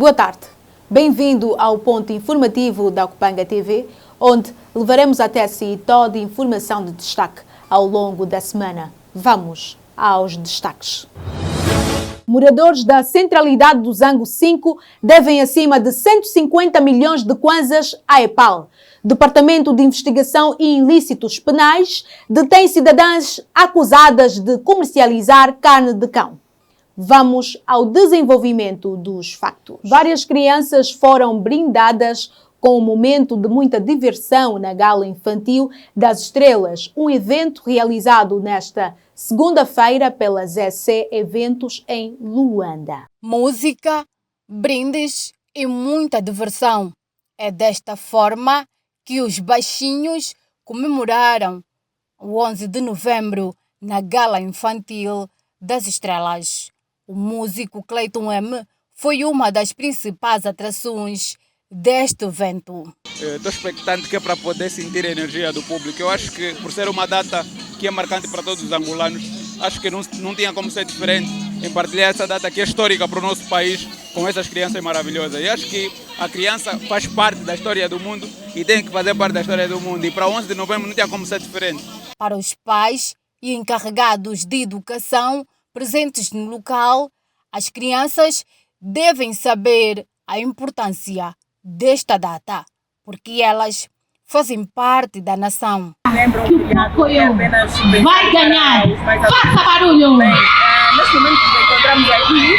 Boa tarde. Bem-vindo ao ponto informativo da Okupanga TV, onde levaremos até si toda a informação de destaque ao longo da semana. Vamos aos destaques. Moradores da centralidade do Zango 5 devem acima de 150 milhões de kwanzas à EPAL. Departamento de Investigação e Ilícitos Penais detém cidadãs acusadas de comercializar carne de cão. Vamos ao desenvolvimento dos factos. Várias crianças foram brindadas com um momento de muita diversão na Gala Infantil das Estrelas, um evento realizado nesta segunda-feira pela ZC Eventos em Luanda. Música, brindes e muita diversão. É desta forma que os baixinhos comemoraram o 11 de novembro na Gala Infantil das Estrelas. O músico Clayton M foi uma das principais atrações deste evento. Estou expectante que é para poder sentir a energia do público. Eu acho que por ser uma data que é marcante para todos os angolanos, acho que não tinha como ser diferente em partilhar essa data que é histórica para o nosso país com essas crianças maravilhosas. E acho que a criança faz parte da história do mundo e tem que fazer parte da história do mundo. E para 11 de novembro não tinha como ser diferente. Para os pais e encarregados de educação presentes no local, as crianças devem saber a importância desta data, porque elas fazem parte da nação. Lembram que o apoio vai ganhar. Faça barulho! Bem, neste momento nos encontramos aqui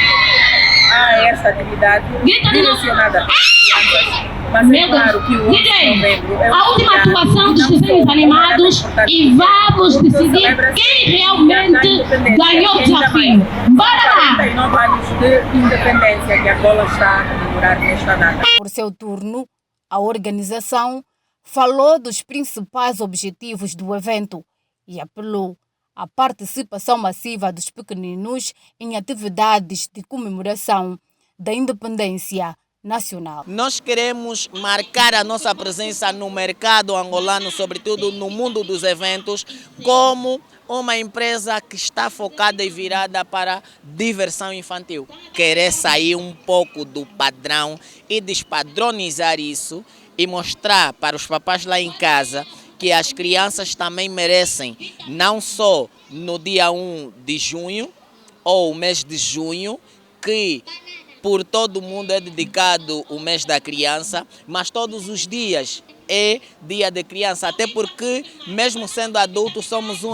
a essa atividade direcionada às crianças. Mas é claro que o 11 de novembro é a última atuação dos desenhos animados e vamos decidir quem realmente ganhou o desafio. Bora lá! 49 anos de independência que a Angola está a comemorar nesta data. Por seu turno, a organização falou dos principais objetivos do evento e apelou à participação massiva dos pequeninos em atividades de comemoração da independência nacional. Nós queremos marcar a nossa presença no mercado angolano, sobretudo no mundo dos eventos, como uma empresa que está focada e virada para diversão infantil. Querer sair um pouco do padrão e despadronizar isso e mostrar para os papás lá em casa que as crianças também merecem, não só no dia 1 de junho ou o mês de junho, que por todo o mundo é dedicado o mês da criança, mas todos os dias é dia de criança, até porque, mesmo sendo adultos, somos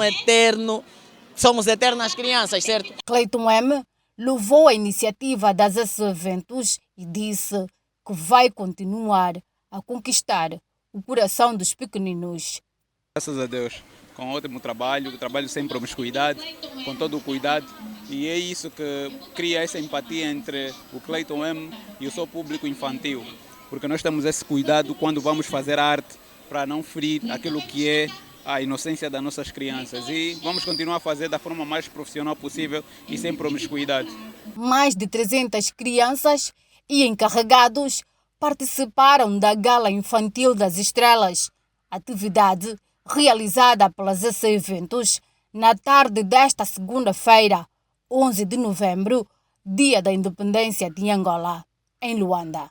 eternas crianças, certo? Clayton M louvou a iniciativa das eventos e disse que vai continuar a conquistar o coração dos pequeninos. Graças a Deus, com ótimo trabalho sem promiscuidade, com todo o cuidado. E é isso que cria essa empatia entre o Clayton M e o seu público infantil. Porque nós temos esse cuidado quando vamos fazer arte para não ferir aquilo que é a inocência das nossas crianças. E vamos continuar a fazer da forma mais profissional possível e sem promiscuidade. Mais de 300 crianças e encarregados participaram da Gala Infantil das Estrelas, atividade realizada pelas ZC Eventos na tarde desta segunda-feira, 11 de novembro, dia da independência de Angola, em Luanda.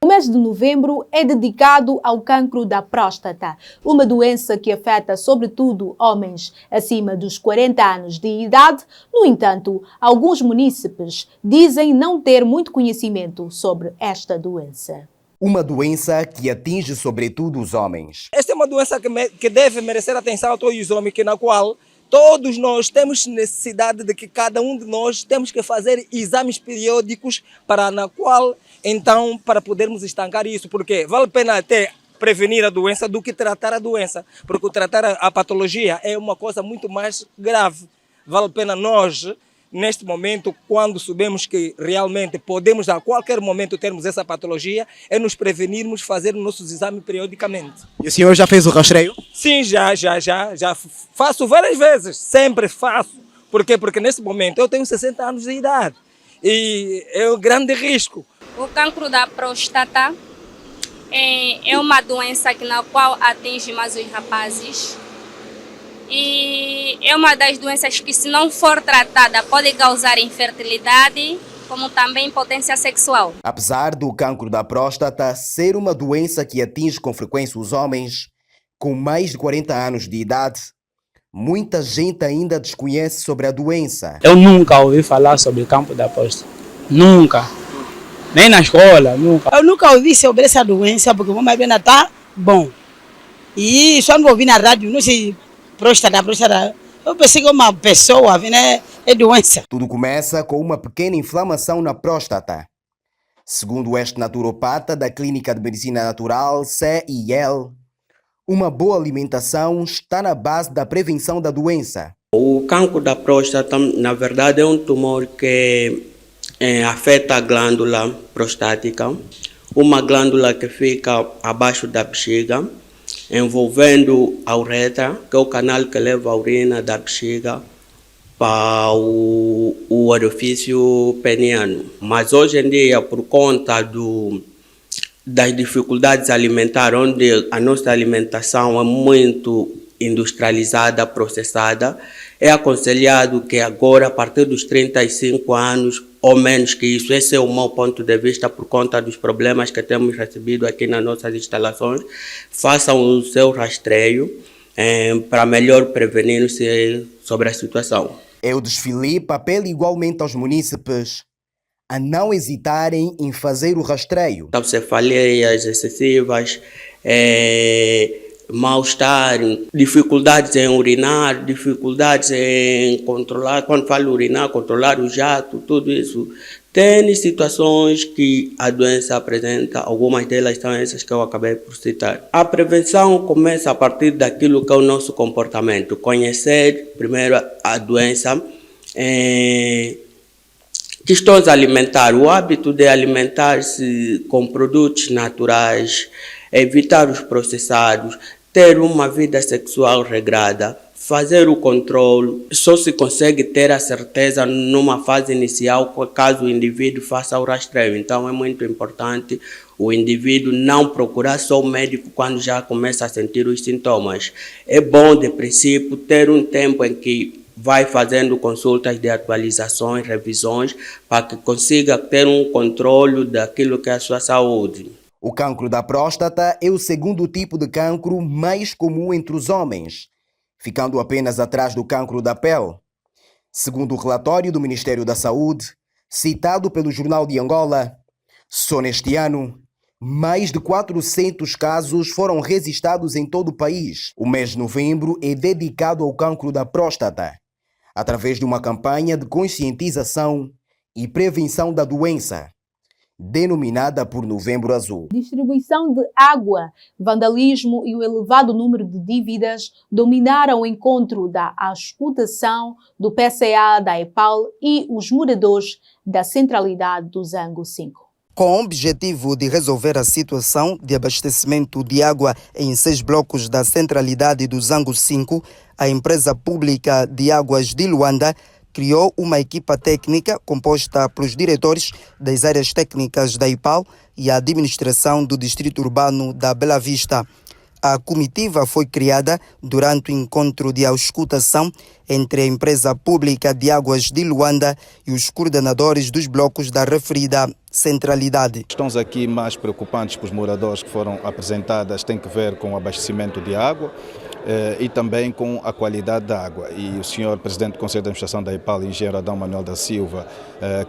O mês de novembro é dedicado ao cancro da próstata, uma doença que afeta sobretudo homens acima dos 40 anos de idade. No entanto, alguns munícipes dizem não ter muito conhecimento sobre esta doença. Uma doença que atinge sobretudo os homens. Esta é uma doença que deve merecer atenção a todos os homens, na qual todos nós temos necessidade de que cada um de nós temos que fazer exames periódicos para podermos estancar isso, porque vale a pena até prevenir a doença do que tratar a doença, porque tratar a patologia é uma coisa muito mais grave. Vale a pena nós, neste momento, quando sabemos que realmente podemos a qualquer momento termos essa patologia, é nos prevenirmos, fazer os nossos exames periodicamente. E o senhor já fez o rastreio? Sim, já faço várias vezes, sempre faço. Por quê? Porque nesse momento eu tenho 60 anos de idade e é um grande risco. O cancro da próstata é uma doença na qual atinge mais os rapazes. E é uma das doenças que, se não for tratada, pode causar infertilidade como também impotência sexual. Apesar do cancro da próstata ser uma doença que atinge com frequência os homens com mais de 40 anos de idade, muita gente ainda desconhece sobre a doença. Eu nunca ouvi falar sobre o cancro da próstata. Nunca. Nem na escola, nunca. Eu nunca ouvi sobre essa doença, porque o meu marido está bom. E só não ouvi na rádio, não sei, próstata. Eu pensei que uma pessoa, né, é doença. Tudo começa com uma pequena inflamação na próstata. Segundo este naturopata da Clínica de Medicina Natural, CIL, uma boa alimentação está na base da prevenção da doença. O cancro da próstata, na verdade, é um tumor que afeta a glândula prostática, uma glândula que fica abaixo da bexiga, envolvendo a uretra, que é o canal que leva a urina da bexiga para o orifício peniano. Mas hoje em dia, por conta das dificuldades alimentares, onde a nossa alimentação é muito industrializada, processada, é aconselhado que agora, a partir dos 35 anos, ou menos que isso, esse é o meu ponto de vista, por conta dos problemas que temos recebido aqui nas nossas instalações, façam o seu rastreio para melhor prevenir-se sobre a situação. Eudes Filipe apela igualmente aos munícipes a não hesitarem em fazer o rastreio. Cefaleias excessivas, mal-estar, dificuldades em urinar, dificuldades em controlar, quando falo urinar, controlar o jato, tudo isso. Tem situações que a doença apresenta, algumas delas são essas que eu acabei por citar. A prevenção começa a partir daquilo que é o nosso comportamento. Conhecer primeiro a doença, questões alimentares, o hábito de alimentar-se com produtos naturais, evitar os processados, ter uma vida sexual regrada, fazer o controle. Só se consegue ter a certeza numa fase inicial caso o indivíduo faça o rastreio. Então é muito importante o indivíduo não procurar só o médico quando já começa a sentir os sintomas. É bom, de princípio, ter um tempo em que vai fazendo consultas de atualizações, revisões, para que consiga ter um controle daquilo que é a sua saúde. O cancro da próstata é o segundo tipo de cancro mais comum entre os homens, ficando apenas atrás do cancro da pele. Segundo o relatório do Ministério da Saúde, citado pelo Jornal de Angola, só neste ano, mais de 400 casos foram registrados em todo o país. O mês de novembro é dedicado ao cancro da próstata, através de uma campanha de conscientização e prevenção da doença, denominada por Novembro Azul. Distribuição de água, vandalismo e o elevado número de dívidas dominaram o encontro da auscultação do PCA da EPAL e os moradores da centralidade do Zango 5. Com o objetivo de resolver a situação de abastecimento de água em 6 blocos da centralidade do Zango 5, a empresa pública de águas de Luanda criou uma equipa técnica composta pelos diretores das áreas técnicas da IPAL e a administração do distrito urbano da Bela Vista. A comitiva foi criada durante o encontro de auscultação entre a empresa pública de águas de Luanda e os coordenadores dos blocos da referida centralidade. Questões aqui mais preocupantes para os moradores que foram apresentadas têm que ver com o abastecimento de água e também com a qualidade da água. E o senhor Presidente do Conselho de Administração da EPAL, engenheiro Adão Manuel da Silva,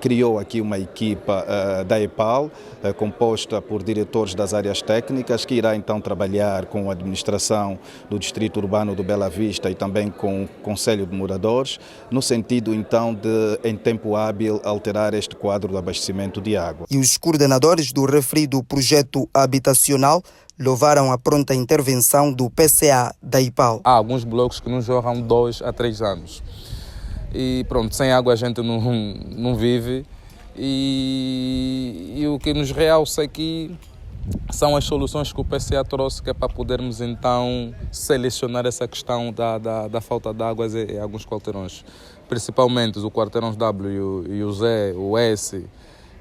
criou aqui uma equipa da EPAL, composta por diretores das áreas técnicas, que irá então trabalhar com a administração do Distrito Urbano do Bela Vista e também com o Conselho de Moradores, no sentido então de, em tempo hábil, alterar este quadro do abastecimento de água. E os coordenadores do referido projeto habitacional louvaram a pronta intervenção do PCA da IPAL. Há alguns blocos que nos jorram 2 a 3 anos. E pronto, sem água a gente não vive. E o que nos realça aqui são as soluções que o PCA trouxe, que é para podermos então selecionar essa questão da falta de água em alguns quarteirões. Principalmente os quarteirões W e o Z, o S,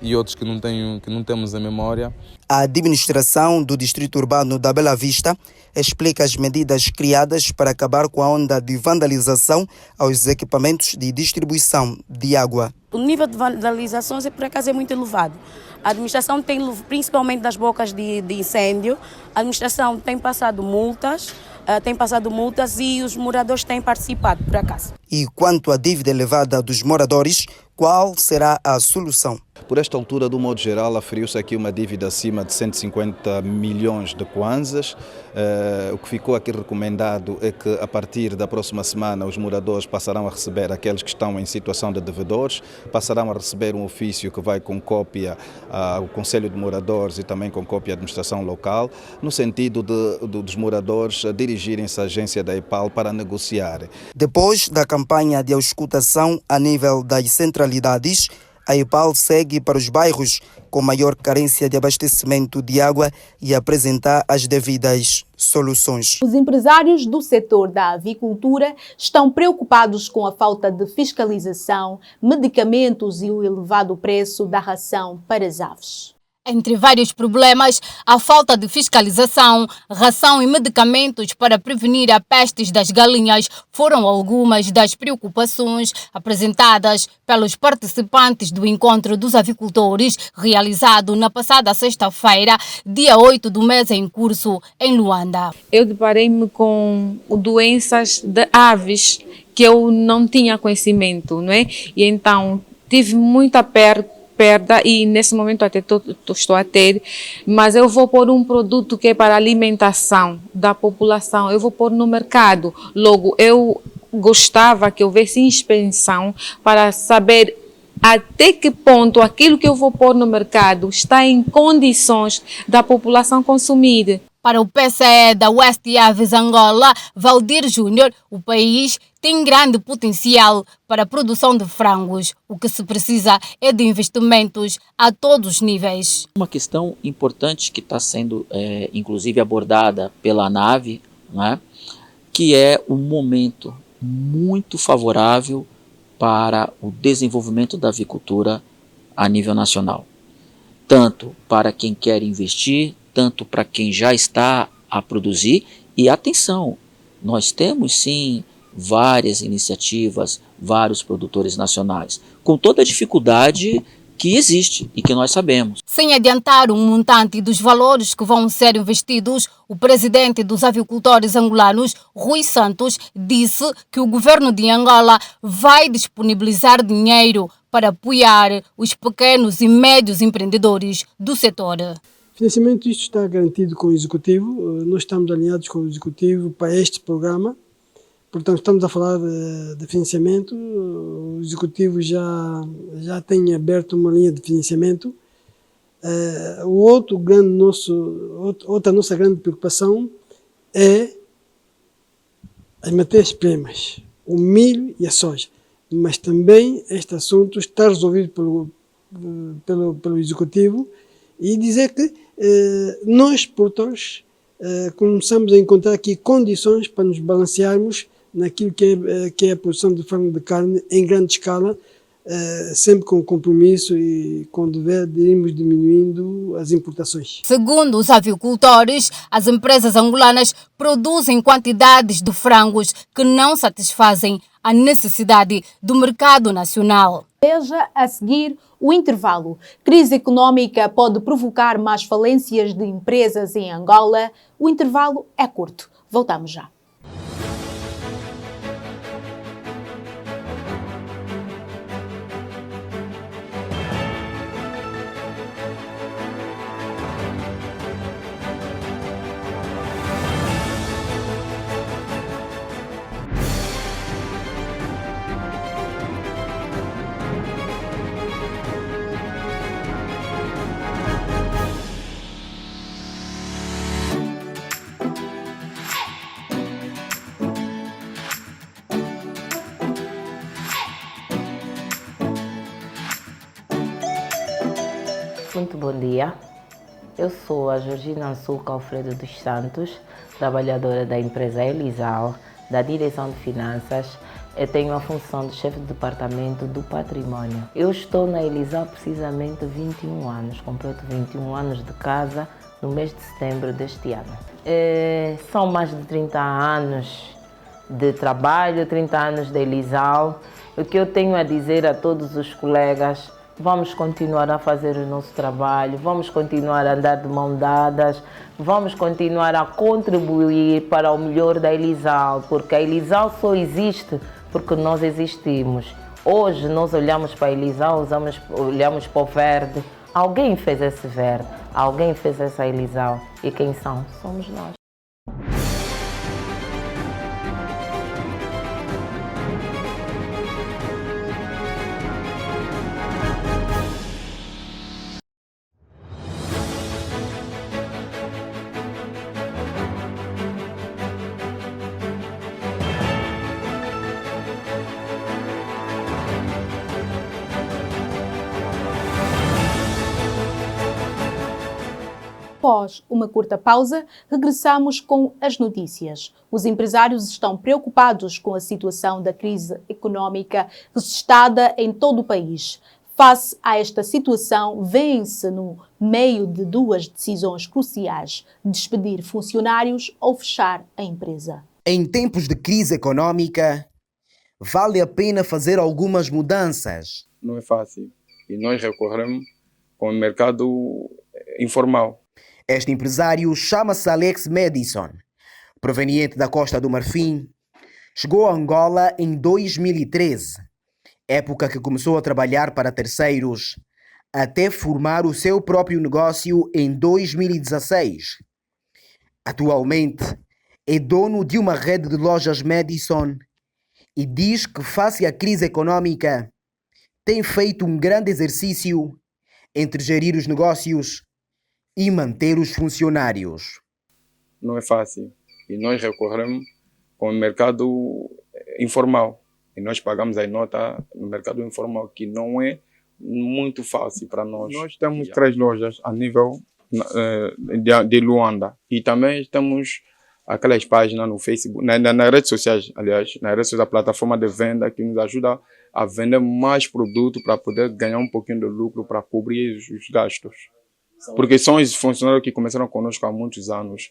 e outros que não temos em memória. A administração do Distrito Urbano da Bela Vista explica as medidas criadas para acabar com a onda de vandalização aos equipamentos de distribuição de água. O nível de vandalização, por acaso, é muito elevado. A administração tem, principalmente das bocas de incêndio, a administração tem passado multas e os moradores têm participado, por acaso. E quanto à dívida elevada dos moradores, qual será a solução? Por esta altura, do modo geral, aferiu-se aqui uma dívida acima de 150 milhões de kwanzas. O que ficou aqui recomendado é que, a partir da próxima semana, os moradores passarão a receber, aqueles que estão em situação de devedores, passarão a receber um ofício que vai com cópia ao Conselho de Moradores e também com cópia à administração local, no sentido dos moradores dirigirem-se à agência da EPAL para negociar. Depois da campanha de auscultação a nível das centralidades, a EPAL segue para os bairros com maior carência de abastecimento de água e apresentar as devidas soluções. Os empresários do setor da avicultura estão preocupados com a falta de fiscalização, medicamentos e o elevado preço da ração para as aves. Entre vários problemas, a falta de fiscalização, ração e medicamentos para prevenir a peste das galinhas foram algumas das preocupações apresentadas pelos participantes do Encontro dos Avicultores, realizado na passada sexta-feira, dia 8 do mês em curso, em Luanda. Eu deparei-me com doenças de aves que eu não tinha conhecimento, não é? E então tive muita perda e nesse momento até estou a ter, mas eu vou pôr um produto que é para alimentação da população, eu vou pôr no mercado. Logo, eu gostava que houvesse inspeção para saber até que ponto aquilo que eu vou pôr no mercado está em condições da população consumir. Para o PCE da West Aves Angola, Valdir Júnior, o país tem grande potencial para a produção de frangos. O que se precisa é de investimentos a todos os níveis. Uma questão importante que está sendo, inclusive, abordada pela ANAVE, né, que é um momento muito favorável para o desenvolvimento da avicultura a nível nacional. Tanto para quem quer investir, tanto para quem já está a produzir. E atenção, nós temos sim várias iniciativas, vários produtores nacionais, com toda a dificuldade que existe e que nós sabemos. Sem adiantar um montante dos valores que vão ser investidos, o presidente dos avicultores angolanos, Rui Santos, disse que o governo de Angola vai disponibilizar dinheiro para apoiar os pequenos e médios empreendedores do setor. Financiamento, isto está garantido com o Executivo, nós estamos alinhados com o Executivo para este programa, portanto estamos a falar de financiamento, o Executivo já tem aberto uma linha de financiamento. Outra nossa grande preocupação é as matérias-primas, o milho e a soja, mas também este assunto está resolvido pelo Executivo e dizer que nós, produtores, começamos a encontrar aqui condições para nos balancearmos naquilo que é a produção de frango de carne em grande escala, sempre com compromisso e com dever de irmos diminuindo as importações. Segundo os avicultores, as empresas angolanas produzem quantidades de frangos que não satisfazem a necessidade do mercado nacional. Veja a seguir o intervalo. Crise económica pode provocar mais falências de empresas em Angola. O intervalo é curto. Voltamos já. Muito bom dia, eu sou a Georgina Ansuca Alfredo dos Santos, trabalhadora da empresa Elisal, da Direção de Finanças, Eu tenho a função de chefe de departamento do património. Eu estou na Elisal precisamente 21 anos, completo 21 anos de casa no mês de setembro deste ano. São mais de 30 anos de trabalho, 30 anos de Elisal. O que eu tenho a dizer a todos os colegas: vamos continuar a fazer o nosso trabalho, vamos continuar a andar de mão dadas, vamos continuar a contribuir para o melhor da Elisal, porque a Elisal só existe porque nós existimos. Hoje nós olhamos para a Elisal, olhamos para o verde. Alguém fez esse verde, alguém fez essa Elisal. E quem são? Somos nós. Após uma curta pausa, regressamos com as notícias. Os empresários estão preocupados com a situação da crise económica registrada em todo o país. Face a esta situação, vêem-se no meio de duas decisões cruciais: despedir funcionários ou fechar a empresa. Em tempos de crise económica, vale a pena fazer algumas mudanças. Não é fácil e nós recorremos com o mercado informal. Este empresário chama-se Alex Madison, proveniente da Costa do Marfim. Chegou a Angola em 2013, época que começou a trabalhar para terceiros, até formar o seu próprio negócio em 2016. Atualmente, é dono de uma rede de lojas Madison e diz que, face à crise económica, tem feito um grande exercício entre gerir os negócios e manter os funcionários. Não é fácil e nós recorremos com o mercado informal e nós pagamos a nota no mercado informal, que não é muito fácil para nós. Nós temos 3 lojas a nível de Luanda e também temos aquelas páginas no Facebook, nas redes sociais, aliás, nas redes sociais, a plataforma de venda que nos ajuda a vender mais produto para poder ganhar um pouquinho de lucro para cobrir os gastos. Porque são os funcionários que começaram conosco há muitos anos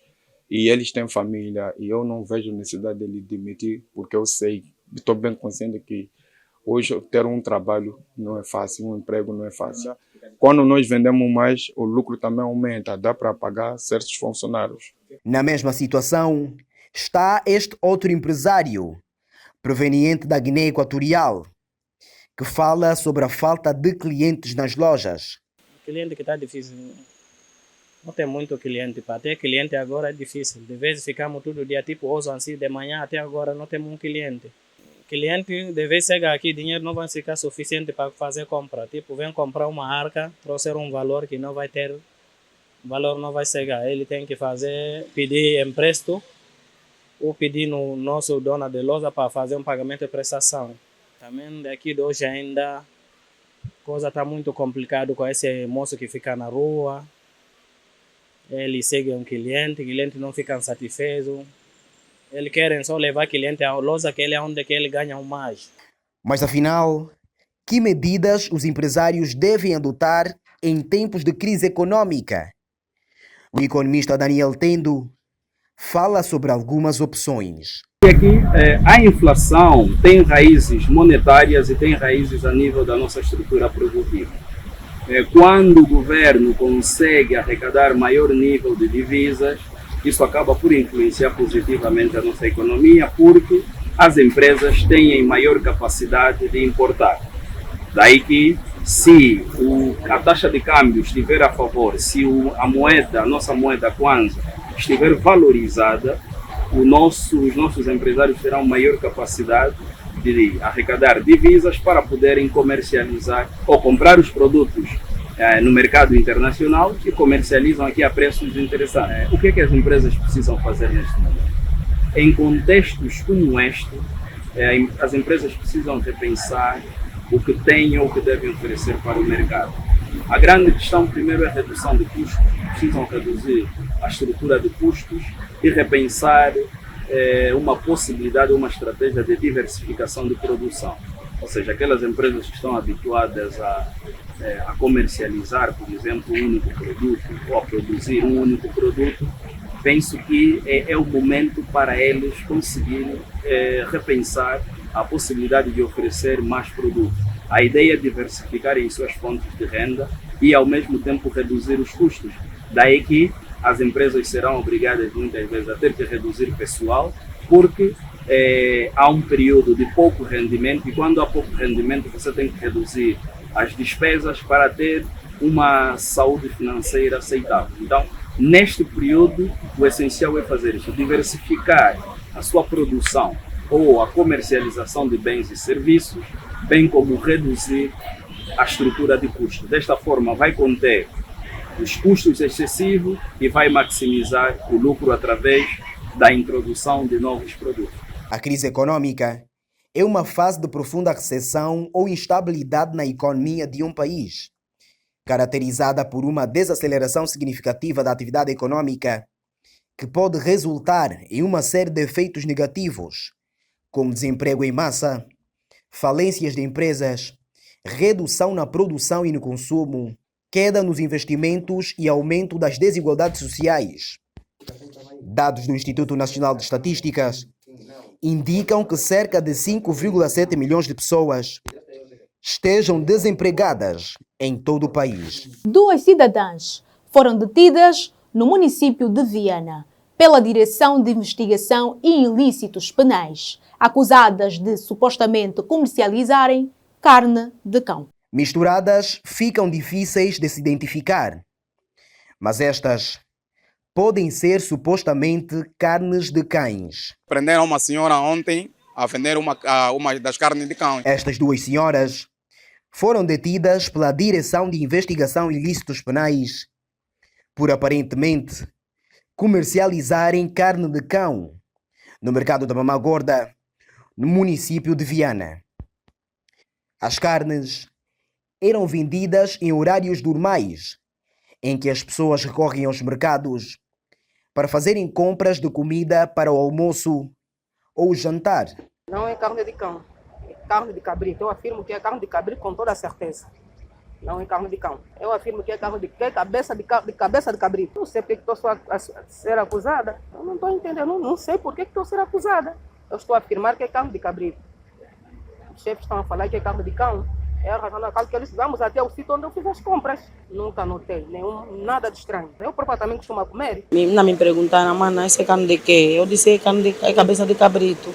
e eles têm família e eu não vejo necessidade de lhe demitir, porque eu sei, estou bem consciente que hoje ter um trabalho não é fácil, um emprego não é fácil. Quando nós vendemos mais, o lucro também aumenta, dá para pagar certos funcionários. Na mesma situação está este outro empresário, proveniente da Guiné Equatorial, que fala sobre a falta de clientes nas lojas. Cliente que está difícil, não tem muito cliente, para ter cliente agora é difícil. De vez ficamos todo dia, tipo hoje assim de manhã até agora não temos um cliente. Cliente, de vez chegar aqui, dinheiro não vai ficar suficiente para fazer compra. Tipo, vem comprar uma arca, trouxer um valor que não vai ter, o valor não vai chegar. Ele tem que pedir empréstimo ou pedir no nosso dono de loja para fazer um pagamento de prestação. Também daqui de hoje ainda coisa está muito complicada com esse moço que fica na rua. Ele segue um cliente, o cliente não fica satisfeito. Eles querem só levar cliente à loja, que é onde ele ganha mais. Mas afinal, que medidas os empresários devem adotar em tempos de crise económica? O economista Daniel Tendo fala sobre algumas opções. Aqui, a inflação tem raízes monetárias e tem raízes a nível da nossa estrutura produtiva. Quando o governo consegue arrecadar maior nível de divisas, isso acaba por influenciar positivamente a nossa economia, porque as empresas têm maior capacidade de importar. Daí que, se a taxa de câmbio estiver a favor, se a nossa moeda Kwanza estiver valorizada, os nossos empresários terão maior capacidade de arrecadar divisas para poderem comercializar ou comprar os produtos no mercado internacional e comercializam aqui a preços interessantes. O que é que as empresas precisam fazer neste momento? Em contextos como este, as empresas precisam repensar o que têm ou o que devem oferecer para o mercado. A grande questão primeiro é a redução de custos. Precisam reduzir a estrutura de custos e repensar uma possibilidade, uma estratégia de diversificação de produção. Ou seja, aquelas empresas que estão habituadas a comercializar, por exemplo, um único produto ou a produzir um único produto, penso que é o momento para eles conseguirem repensar a possibilidade de oferecer mais produtos. A ideia é diversificarem suas fontes de renda e, ao mesmo tempo, reduzir os custos. Daí que as empresas serão obrigadas, muitas vezes, a ter que reduzir pessoal, porque há um período de pouco rendimento, e quando há pouco rendimento, você tem que reduzir as despesas para ter uma saúde financeira aceitável. Então, neste período, o essencial é fazer isso, diversificar a sua produção ou a comercialização de bens e serviços, bem como reduzir a estrutura de custo. Desta forma, vai conter os custos excessivos e vai maximizar o lucro através da introdução de novos produtos. A crise econômica é uma fase de profunda recessão ou instabilidade na economia de um país, caracterizada por uma desaceleração significativa da atividade econômica, que pode resultar em uma série de efeitos negativos, como desemprego em massa, falências de empresas, redução na produção e no consumo, queda nos investimentos e aumento das desigualdades sociais. Dados do Instituto Nacional de Estatísticas indicam que cerca de 5,7 milhões de pessoas estejam desempregadas em todo o país. 2 cidadãs foram detidas no município de Viana pela Direção de Investigação e Ilícitos Penais, acusadas de supostamente comercializarem carne de cão. Misturadas, ficam difíceis de se identificar, mas estas podem ser supostamente carnes de cães. Prenderam uma senhora ontem a vender uma das carnes de cão. Estas 2 senhoras foram detidas pela Direção de Investigação e Ilícitos Penais por aparentemente comercializarem carne de cão no mercado da Mamagorda, no município de Viana. As carnes eram vendidas em horários normais, em que as pessoas recorrem aos mercados para fazerem compras de comida para o almoço ou jantar. Não é carne de cão, é carne de cabrito. Eu afirmo que é carne de cabrito com toda a certeza. Não é carne de cão. Eu afirmo que é carne de cabeça de cabrito. Não sei porque estou a ser acusada. Eu não estou entendendo, não sei por que estou a ser acusada. Eu estou a afirmar que é carne de cabrito. Os chefes estão a falar que é carne de cão. É a razão na qual que eles vamos até o sítio onde eu fiz as compras. Nunca notei nada de estranho. Eu próprio também costumo comer. Não me perguntaram, mano, esse é carne de quê? Eu disse é cabeça de cabrito.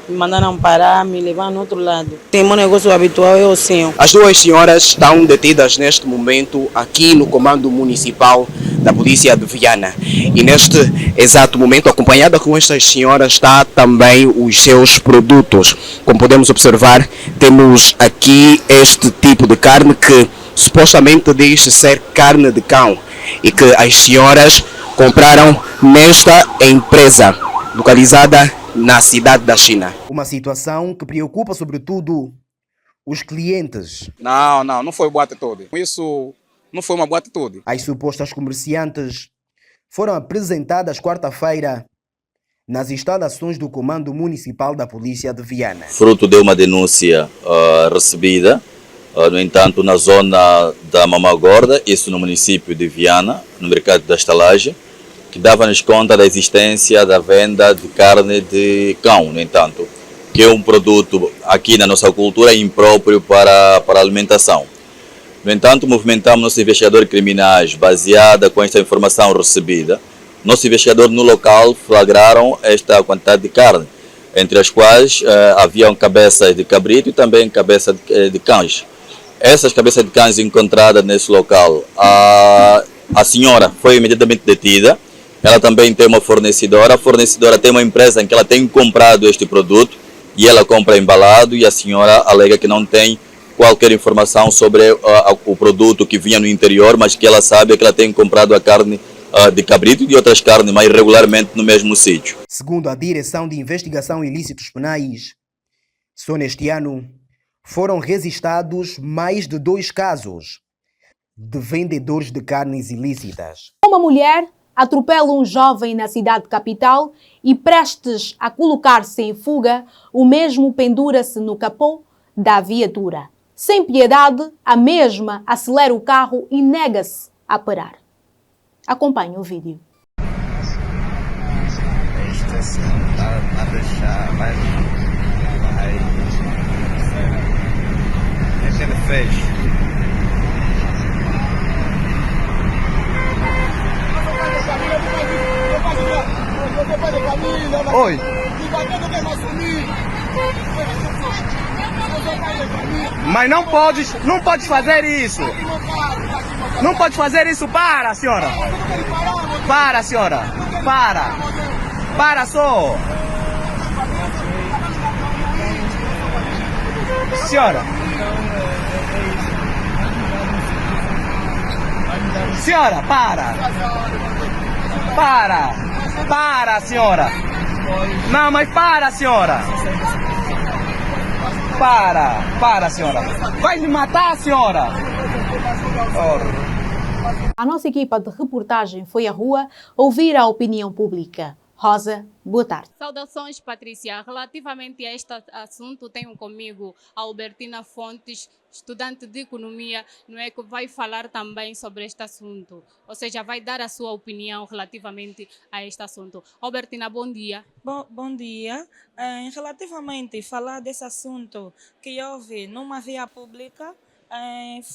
Me mandaram parar, me levar no outro lado. Tem um negócio habitual, eu sim. As 2 senhoras estão detidas neste momento aqui no Comando Municipal da Polícia de Viana. E neste exato momento, acompanhada com estas senhoras, está também os seus produtos. Como podemos observar, temos aqui este tipo de carne que supostamente diz ser carne de cão e que as senhoras compraram nesta empresa localizada na cidade da China. Uma situação que preocupa sobretudo os clientes. Não foi boate todo. Isso não foi uma boate toda. As supostas comerciantes foram apresentadas quarta-feira nas instalações do Comando Municipal da Polícia de Viana. Fruto de uma denúncia recebida, no entanto, na zona da Mamagorda, isso no município de Viana, no mercado da estalagem, que dava-nos conta da existência da venda de carne de cão, no entanto, que é um produto aqui na nossa cultura impróprio para a alimentação. No entanto, movimentamos nossos investigadores criminais baseada com esta informação recebida. Nossos investigadores no local flagraram esta quantidade de carne, entre as quais haviam cabeças de cabrito e também cabeças de cães. Essas cabeças de cães encontradas nesse local, a senhora foi imediatamente detida. Ela também tem uma fornecedora. A fornecedora tem uma empresa em que ela tem comprado este produto e ela compra embalado, e a senhora alega que não tem qualquer informação sobre o produto que vinha no interior, mas que ela sabe que ela tem comprado a carne de cabrito e de outras carnes mais regularmente no mesmo sítio. Segundo a Direção de Investigação e Ilícitos Penais, só neste ano foram registrados mais de 2 casos de vendedores de carnes ilícitas. Uma mulher atropela um jovem na cidade capital e, prestes a colocar-se em fuga, o mesmo pendura-se no capô da viatura. Sem piedade, a mesma acelera o carro e nega-se a parar. Acompanhe o vídeo. Oi. Mas não pode fazer isso. Não pode fazer isso. Para, senhora. Para, senhora. Para. Para só. Senhora. Senhora, para. Para, senhora. Não, mas para, senhora. Para, senhora. Vai me matar, senhora. A nossa equipa de reportagem foi à rua ouvir a opinião pública. Rosa, boa tarde. Saudações, Patrícia. Relativamente a este assunto, tenho comigo a Albertina Fontes, estudante de Economia, não é, que vai falar também sobre este assunto. Ou seja, vai dar a sua opinião relativamente a este assunto. Albertina, bom dia. Bom dia. Relativamente a falar desse assunto que houve numa via pública,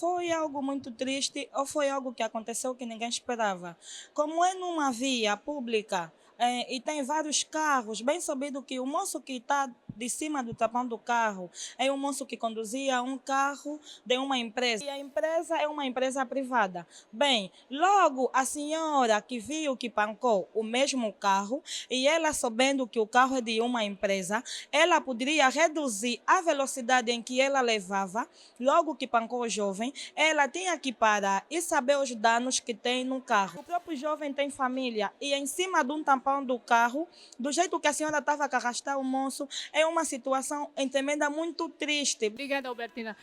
foi algo muito triste ou foi algo que aconteceu que ninguém esperava. Como é numa via pública, e tem vários carros, bem sabido que o moço que está de cima do tapão do carro é um moço que conduzia um carro de uma empresa. E a empresa é uma empresa privada. Bem, logo a senhora que viu que pancou o mesmo carro e ela sabendo que o carro é de uma empresa, ela poderia reduzir a velocidade em que ela levava. Logo que pancou o jovem, ela tinha que parar e saber os danos que tem no carro. O próprio jovem tem família e em cima de um tampão do carro, do jeito que a senhora estava a arrastar o moço, é uma situação tremenda, muito triste. Obrigada, Albertina.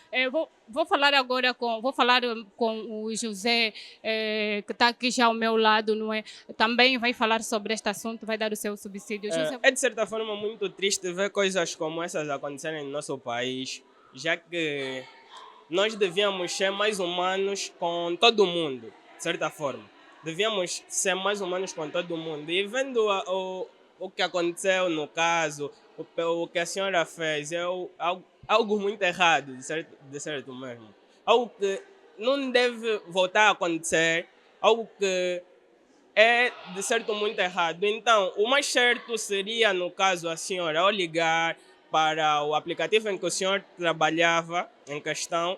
Vou falar agora com o José, que está aqui já ao meu lado, não é? Também vai falar sobre este assunto, vai dar o seu subsídio. José... É de certa forma muito triste ver coisas como essas acontecerem no nosso país, já que nós devíamos ser mais humanos com todo mundo, de certa forma. Devíamos ser mais humanos com todo mundo. E vendo o que aconteceu no caso, o que a senhora fez, é algo muito errado, de certo mesmo. Algo que não deve voltar a acontecer, algo que é, de certo, muito errado. Então, o mais certo seria, no caso, a senhora, ao ligar para o aplicativo em que o senhor trabalhava, em questão,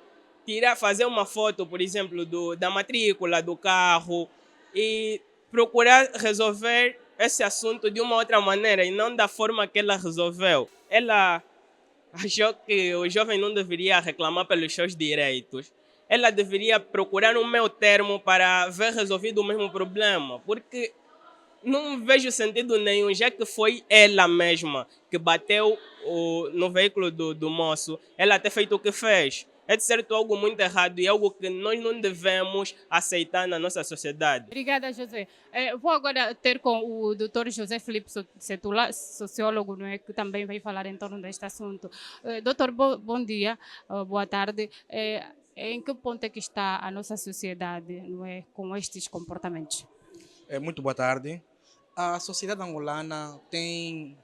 fazer uma foto, por exemplo, da matrícula do carro e procurar resolver esse assunto de uma outra maneira e não da forma que ela resolveu. Ela achou que o jovem não deveria reclamar pelos seus direitos. Ela deveria procurar um meio termo para ver resolvido o mesmo problema, porque não vejo sentido nenhum, já que foi ela mesma que bateu no veículo do moço, ela ter feito o que fez. É de certo algo muito errado e algo que nós não devemos aceitar na nossa sociedade. Obrigada, José. Vou agora ter com o Dr. José Filipe Setula, sociólogo, não é, que também vai falar em torno deste assunto. Doutor, bom dia, boa tarde. Em que ponto é que está a nossa sociedade, não é, com estes comportamentos? Muito boa tarde. A sociedade angolana tem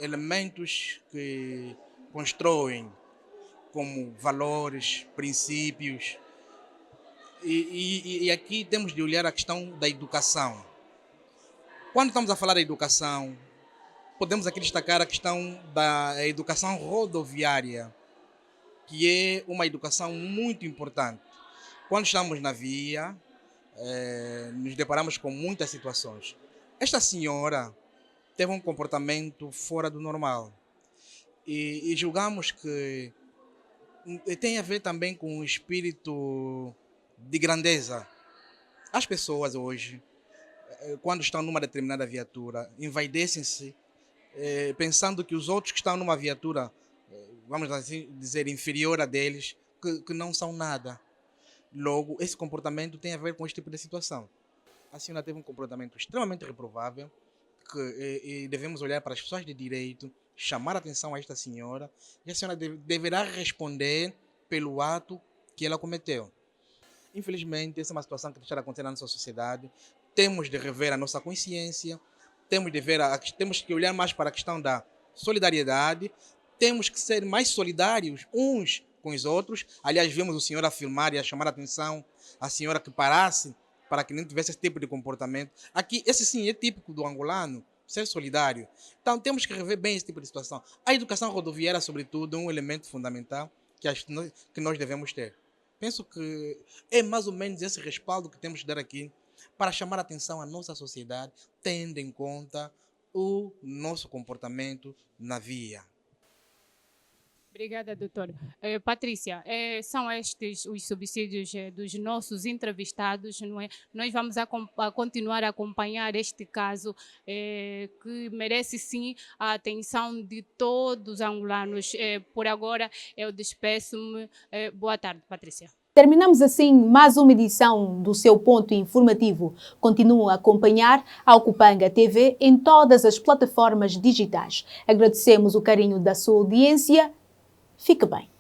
elementos que constroem como valores, princípios, e aqui temos de olhar a questão da educação. Quando estamos a falar da educação, podemos aqui destacar a questão da educação rodoviária, que é uma educação muito importante. Quando estamos na via, nos deparamos com muitas situações. Esta senhora teve um comportamento fora do normal e julgamos que tem a ver também com o espírito de grandeza. As pessoas hoje, quando estão numa determinada viatura, envaidecem-se pensando que os outros que estão numa viatura, vamos assim dizer, inferior a deles, que não são nada. Logo, esse comportamento tem a ver com este tipo de situação. A senhora teve um comportamento extremamente reprovável, que devemos olhar para as pessoas de direito, chamar a atenção a esta senhora, e a senhora deverá responder pelo ato que ela cometeu. Infelizmente, essa é uma situação que está acontecendo na nossa sociedade. Temos de rever a nossa consciência, temos que olhar mais para a questão da solidariedade, temos que ser mais solidários uns com os outros. Aliás, vimos o senhor a filmar e a chamar a atenção a senhora que parasse para que não tivesse esse tipo de comportamento. Aqui, esse sim é típico do angolano, ser solidário. Então, temos que rever bem esse tipo de situação. A educação rodoviária, sobretudo, é um elemento fundamental que nós devemos ter. Penso que é mais ou menos esse respaldo que temos de dar aqui para chamar a atenção à nossa sociedade, tendo em conta o nosso comportamento na via. Obrigada, doutor. Patrícia, são estes os subsídios dos nossos entrevistados, não é? Nós vamos continuar a acompanhar este caso que merece sim a atenção de todos os angolanos. Por agora, eu despeço-me. Boa tarde, Patrícia. Terminamos assim mais uma edição do seu ponto informativo. Continuam a acompanhar a Okupanga TV em todas as plataformas digitais. Agradecemos o carinho da sua audiência. Fique bem.